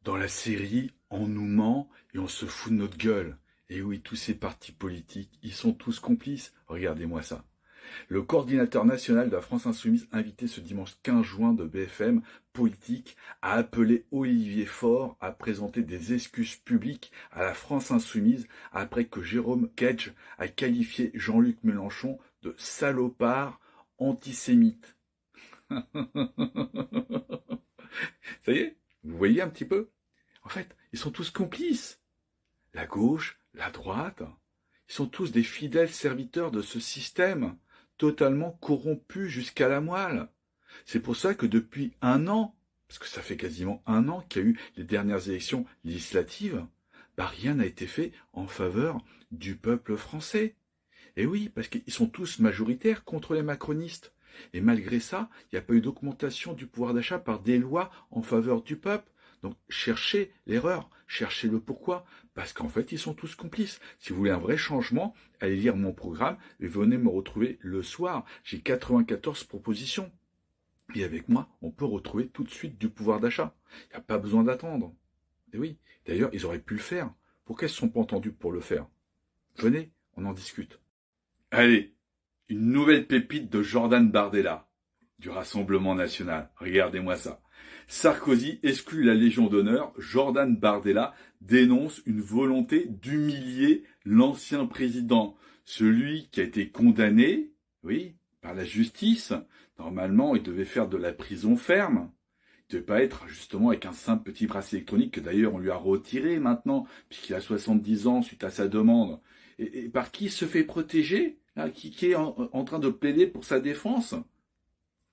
Dans la série, on nous ment et on se fout de notre gueule. Et oui, tous ces partis politiques, ils sont tous complices. Regardez-moi ça. Le coordinateur national de la France Insoumise, invité ce dimanche 15 juin de BFM Politique, a appelé Olivier Faure à présenter des excuses publiques à la France Insoumise après que Jérôme Kedge a qualifié Jean-Luc Mélenchon de salopard antisémite. Ça y est, vous voyez un petit peu? En fait, ils sont tous complices. La gauche, la droite, ils sont tous des fidèles serviteurs de ce système, totalement corrompu jusqu'à la moelle. C'est pour ça que depuis un an, parce que ça fait quasiment un an qu'il y a eu les dernières élections législatives, rien n'a été fait en faveur du peuple français. Et oui, parce qu'ils sont tous majoritaires contre les macronistes. Et malgré ça, il n'y a pas eu d'augmentation du pouvoir d'achat par des lois en faveur du peuple. Donc cherchez l'erreur, cherchez le pourquoi, parce qu'en fait ils sont tous complices. Si vous voulez un vrai changement, allez lire mon programme et venez me retrouver le soir. J'ai 94 propositions. Et avec moi, on peut retrouver tout de suite du pouvoir d'achat. Il n'y a pas besoin d'attendre. Et oui, d'ailleurs, ils auraient pu le faire. Pourquoi ils ne sont pas entendus pour le faire? Venez, on en discute. Allez, une nouvelle pépite de Jordan Bardella, du Rassemblement National. Regardez-moi ça. Sarkozy exclut la Légion d'honneur. Jordan Bardella dénonce une volonté d'humilier l'ancien président. Celui qui a été condamné, oui, par la justice. Normalement, il devait faire de la prison ferme. Il ne devait pas être justement avec un simple petit bracelet électronique que d'ailleurs on lui a retiré maintenant, puisqu'il a 70 ans suite à sa demande. Et par qui il se fait protéger, là, qui est en train de plaider pour sa défense?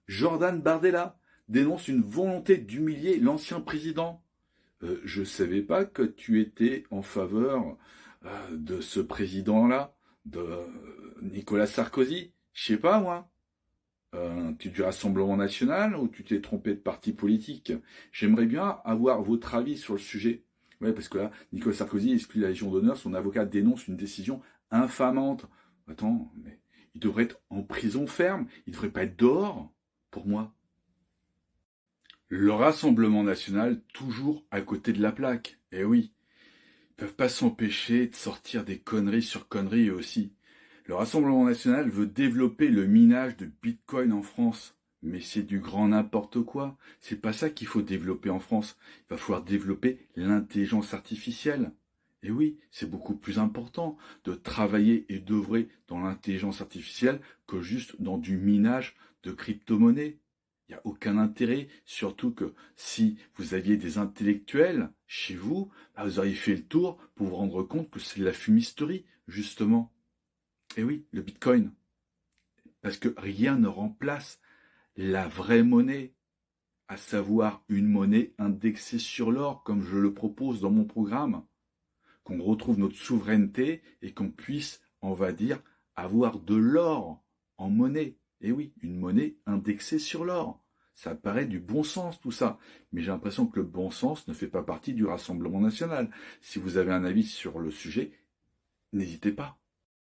Jordan Bardella dénonce une volonté d'humilier l'ancien président. Je ne savais pas que tu étais en faveur de ce président-là, de Nicolas Sarkozy. Je sais pas, moi. Tu es du Rassemblement National ou tu t'es trompé de parti politique? J'aimerais bien avoir votre avis sur le sujet. Ouais, parce que là, Nicolas Sarkozy exclut la Légion d'honneur, son avocat dénonce une décision infamante. Attends, mais il devrait être en prison ferme, il ne devrait pas être dehors, pour moi. Le Rassemblement National, toujours à côté de la plaque. Eh oui, ils peuvent pas s'empêcher de sortir des conneries sur conneries aussi. Le Rassemblement National veut développer le minage de Bitcoin en France. Mais c'est du grand n'importe quoi. C'est pas ça qu'il faut développer en France. Il va falloir développer l'intelligence artificielle. Et oui, c'est beaucoup plus important de travailler et d'œuvrer dans l'intelligence artificielle que juste dans du minage de crypto-monnaies. Il n'y a aucun intérêt, surtout que si vous aviez des intellectuels chez vous, vous auriez fait le tour pour vous rendre compte que c'est de la fumisterie, justement. Et oui, le Bitcoin. Parce que rien ne remplace la vraie monnaie, à savoir une monnaie indexée sur l'or, comme je le propose dans mon programme. Qu'on retrouve notre souveraineté et qu'on puisse, on va dire, avoir de l'or en monnaie. Et oui, une monnaie indexée sur l'or. Ça paraît du bon sens tout ça, mais j'ai l'impression que le bon sens ne fait pas partie du Rassemblement National. Si vous avez un avis sur le sujet, n'hésitez pas.